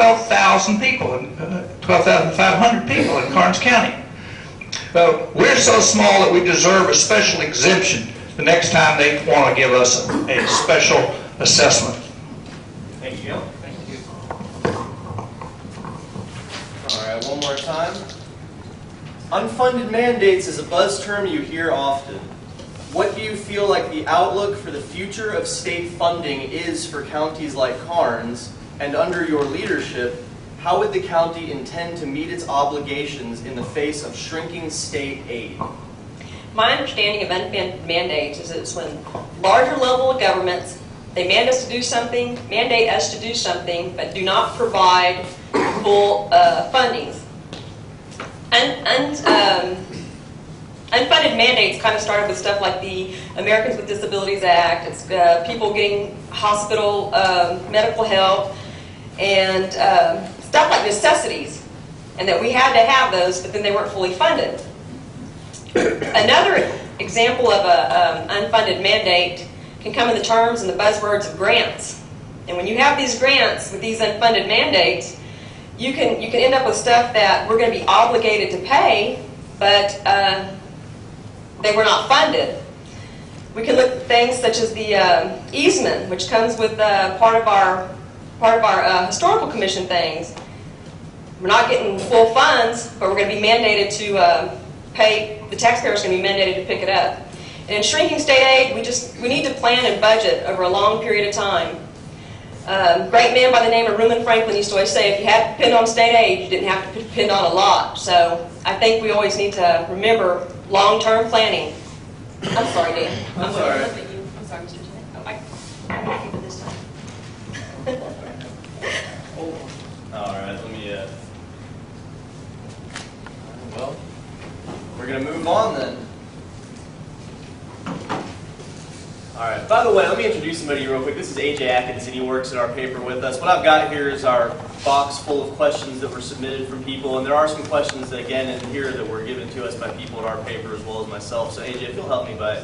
12,000 people, 12,500 people in Karnes County. We're so small that we deserve a special exemption the next time they want to give us a special assessment. Thank you. Thank you. All right, one more time. Unfunded mandates is a buzz term you hear often. What do you feel like the outlook for the future of state funding is for counties like Karnes, and under your leadership, how would the county intend to meet its obligations in the face of shrinking state aid? My understanding of unfunded mandates is it's when larger level of governments, they mandate us to do something, but do not provide full fundings. Unfunded mandates kind of started with stuff like the Americans with Disabilities Act. It's people getting hospital medical help and stuff like necessities, and that we had to have those, but then they weren't fully funded. Another example of an unfunded mandate can come in the terms and the buzzwords of grants. And when you have these grants with these unfunded mandates, you can end up with stuff that we're going to be obligated to pay, but they were not funded. We can look at things such as the easement, which comes with part of our historical commission things. We're not getting full funds, but we're going to be mandated to pay. The taxpayer is going to be mandated to pick it up. And in shrinking state aid, we need to plan and budget over a long period of time. Great man by the name of Reuben Franklin used to always say, if you had to depend on state aid, you didn't have to depend on a lot. So I think we always need to remember long-term planning. I'm sorry, Dan. I'm sorry. I'm sorry, Mr. Chairman. Oh, I won't keep it this time. All right, let me, well, we're going to move on then. All right, by the way, let me introduce somebody real quick. This is AJ Atkins, and he works at our paper with us. What I've got here is our box full of questions that were submitted from people, and there are some questions that, again, in here that were given to us by people at our paper as well as myself. So, AJ, if you'll help me by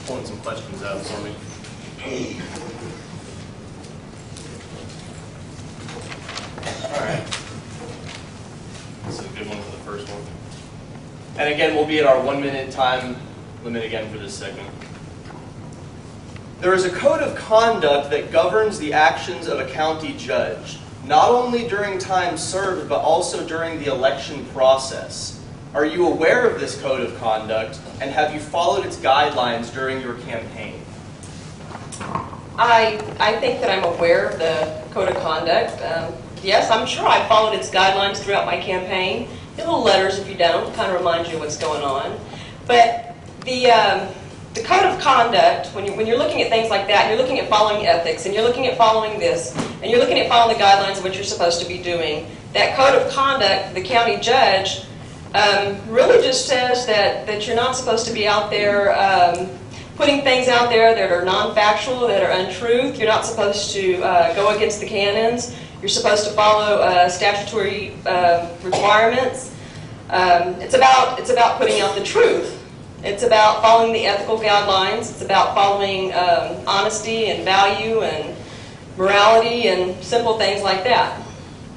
pulling some questions out for me. All right. This is a good one for the first one. And again, we'll be at our 1 minute time limit again for this segment. There is a code of conduct that governs the actions of a county judge, not only during time served, but also during the election process. Are you aware of this code of conduct, and have you followed its guidelines during your campaign? I think that I'm aware of the code of conduct. Yes, I'm sure I followed its guidelines throughout my campaign. The little letters, if you don't, kind of remind you what's going on. But the code of conduct, when you're looking at things like that, and you're looking at following ethics, and you're looking at following this, and you're looking at following the guidelines of what you're supposed to be doing, that code of conduct, the county judge, really just says that you're not supposed to be out there putting things out there that are non-factual, that are untruth. You're not supposed to go against the canons. You're supposed to follow statutory requirements. It's about putting out the truth. It's about following the ethical guidelines. It's about following honesty and value and morality and simple things like that.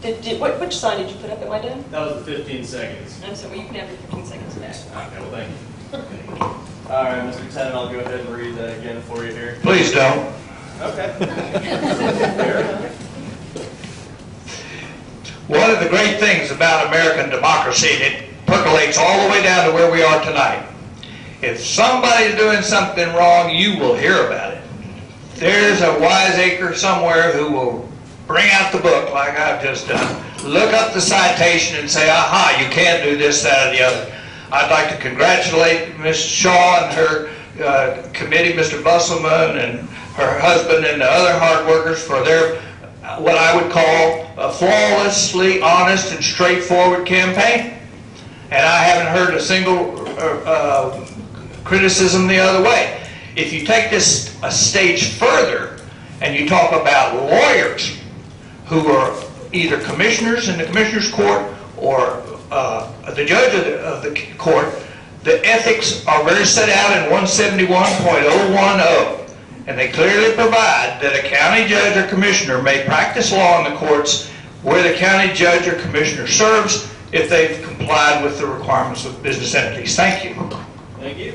Which sign did you put up? Am I done? That was the 15 seconds. I'm sorry, well, you can have your 15 seconds back. Okay, well, thank you. All right, Mr. Tennant, I'll go ahead and read that again for you here. Please don't. Okay. Fair enough. One of the great things about American democracy, and it percolates all the way down to where we are tonight, if somebody's doing something wrong, you will hear about it. There's a wiseacre somewhere who will bring out the book like I've just done, look up the citation and say, aha, you can't do this, that, or the other. I'd like to congratulate Ms. Shaw and her committee, Mr. Busselman and her husband and the other hard workers for their, what I would call a flawlessly honest and straightforward campaign. And I haven't heard a single criticism the other way. If you take this a stage further and you talk about lawyers who are either commissioners in the commissioner's court or the judge of the court, the ethics are very set out in 171.010, and they clearly provide that a county judge or commissioner may practice law in the courts where the county judge or commissioner serves if they've complied with the requirements of business entities. Thank you. Thank you.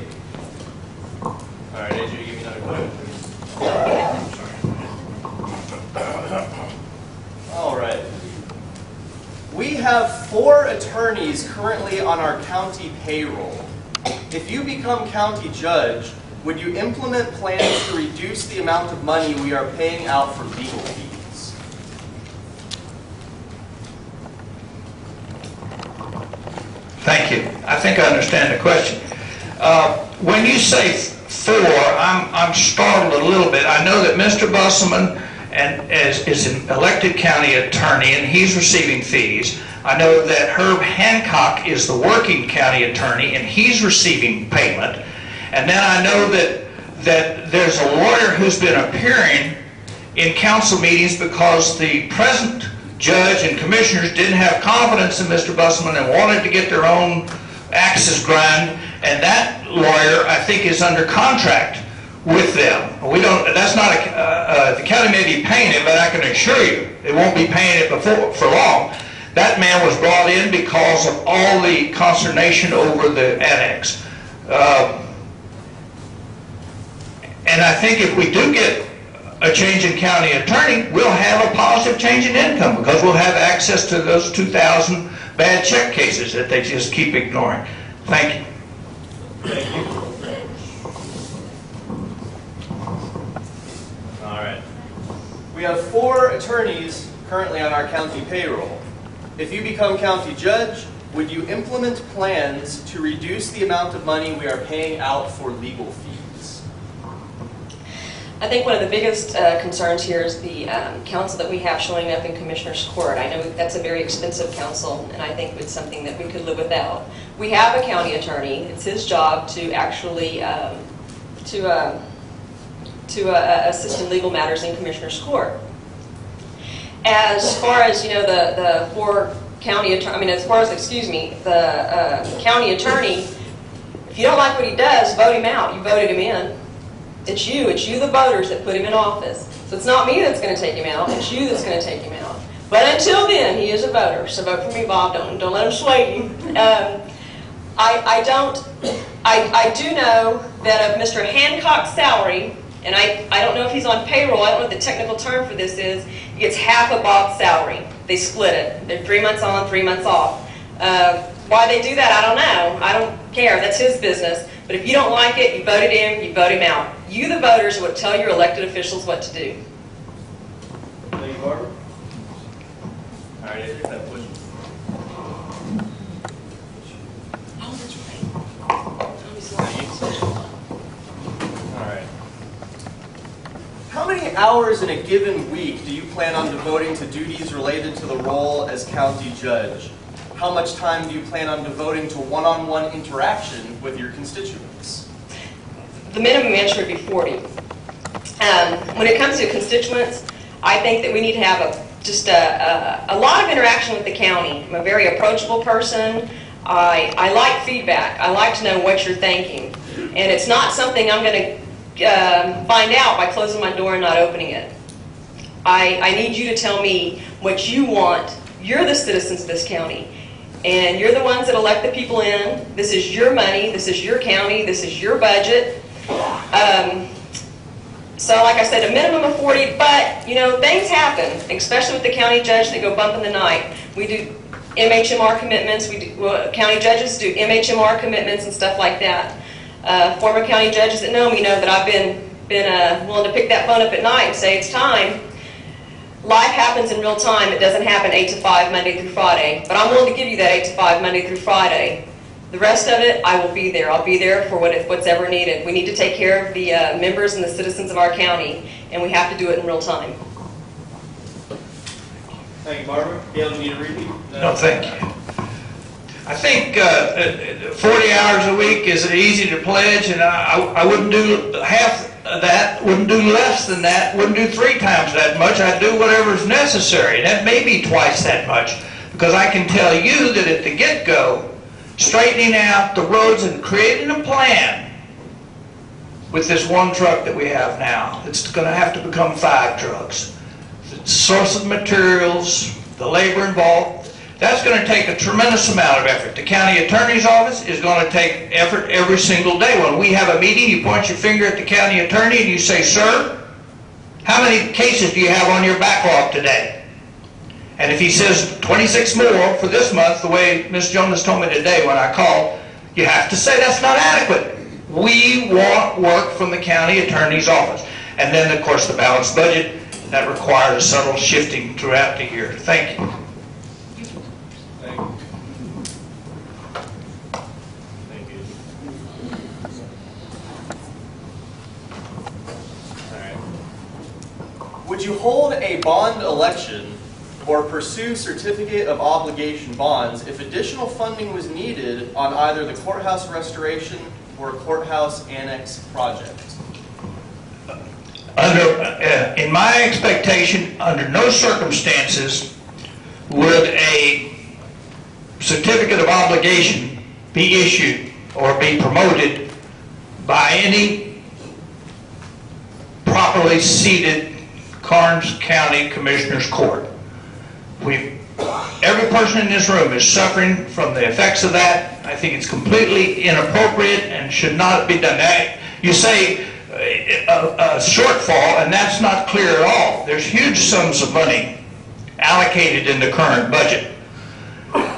All right, AJ, give me another quote, please. All right. We have 4 attorneys currently on our county payroll. If you become county judge, would you implement plans to reduce the amount of money we are paying out for legal fees? Thank you. I think I understand the question. When you say 4, I'm startled a little bit. I know that Mr. Busselman is an elected county attorney and he's receiving fees. I know that Herb Hancock is the working county attorney and he's receiving payment. And then I know that there's a lawyer who's been appearing in council meetings because the present judge and commissioners didn't have confidence in Mr. Busselman and wanted to get their own axes grind, and that lawyer, I think, is under contract with them. We don't. That's not the county may be paying it, but I can assure you they won't be paying it for long. That man was brought in because of all the consternation over the annex. And I think if we do get a change in county attorney, we'll have a positive change in income because we'll have access to those 2,000 bad check cases that they just keep ignoring. Thank you. Thank you. All right. We have 4 attorneys currently on our county payroll. If you become county judge, would you implement plans to reduce the amount of money we are paying out for legal fees? I think one of the biggest concerns here is the counsel that we have showing up in Commissioner's Court. I know that's a very expensive counsel, and I think it's something that we could live without. We have a county attorney. It's his job to actually assist in legal matters in Commissioner's Court. As far as the 4 county attorney, the county attorney. If you don't like what he does, vote him out. You voted him in. It's you, the voters, that put him in office. So it's not me that's going to take him out, it's you that's going to take him out. But until then, he is a voter, so vote for me, Bob. Don't let him sway you. I do know that of Mr. Hancock's salary, and I don't know if he's on payroll, I don't know what the technical term for this is, he gets half of Bob's salary. They split it. They're 3 months on, 3 months off. Why they do that, I don't know. I don't care. That's his business. But if you don't like it, you voted him, you vote him out. You, the voters, would tell your elected officials what to do. Thank you, Barbara. All right, Andrew, that push. Oh, that's right. All right. How many hours in a given week do you plan on devoting to duties related to the role as county judge? How much time do you plan on devoting to one-on-one interaction with your constituents? The minimum answer would be 40. When it comes to constituents, I think that we need to have a lot of interaction with the county. I'm a very approachable person. I like feedback. I like to know what you're thinking. And it's not something I'm going to find out by closing my door and not opening it. I need you to tell me what you want. You're the citizens of this county. And you're the ones that elect the people in. This is your money. This is your county. This is your budget. So like I said, a minimum of 40, but things happen, especially with the county judge that go bump in the night. We do MHMR commitments. County judges do MHMR commitments and stuff like that. Former county judges that know me know that I've been willing to pick that phone up at night and say it's time. Life happens in real time. It doesn't happen 8 to 5 Monday through Friday. But I'm willing to give you that 8 to 5 Monday through Friday. The rest of it, I will be there. I'll be there for what's ever needed. We need to take care of the members and the citizens of our county, and we have to do it in real time. Thank you, Barbara. Gail, do you need a repeat? No, thank you. I think 40 hours a week is easy to pledge, and I wouldn't do half of that, wouldn't do less than that, wouldn't do 3 times that much. I'd do whatever is necessary. And that may be twice that much, because I can tell you that at the get-go, straightening out the roads and creating a plan with this one truck that we have now, it's going to have to become 5 trucks. The source of materials, the labor involved. That's going to take a tremendous amount of effort. The county attorney's office is going to take effort every single day. When we have a meeting, you point your finger at the county attorney and you say, "Sir, how many cases do you have on your backlog today?" And if he says 26 more for this month, the way Ms. Jonas told me today when I called, you have to say that's not adequate. We want work from the county attorney's office. And then, of course, the balanced budget, that requires a subtle shifting throughout the year. Thank you. Thank you. Thank you. All right. Would you hold a bond election or pursue certificate of obligation bonds if additional funding was needed on either the courthouse restoration or courthouse annex project? In my expectation, under no circumstances would a certificate of obligation be issued or be promoted by any properly seated Karnes County Commissioner's Court. Every person in this room is suffering from the effects of that. I think it's completely inappropriate and should not be done. Now, you say a shortfall, and that's not clear at all. There's huge sums of money allocated in the current budget.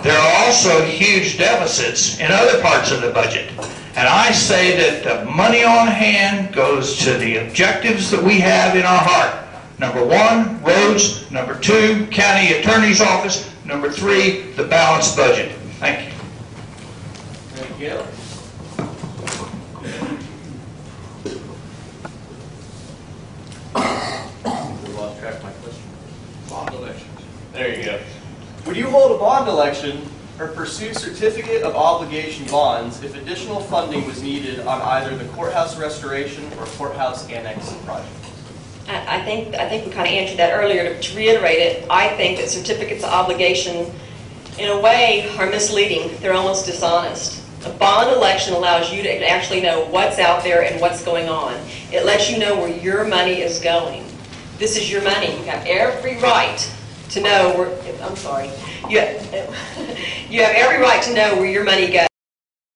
There are also huge deficits in other parts of the budget. And I say that the money on hand goes to the objectives that we have in our heart. Number 1, roads. Number 2, county attorney's office. Number 3, the balanced budget. Thank you. Thank you. We lost track of my question. Bond elections. There you go. Would you hold a bond election or pursue certificate of obligation bonds if additional funding was needed on either the courthouse restoration or courthouse annex project? I think we kind of answered that earlier. To reiterate it, I think that certificates of obligation, in a way, are misleading. They're almost dishonest. A bond election allows you to actually know what's out there and what's going on. It lets you know where your money is going. This is your money. You have every right to know where, I'm sorry. You have every right to know where your money goes.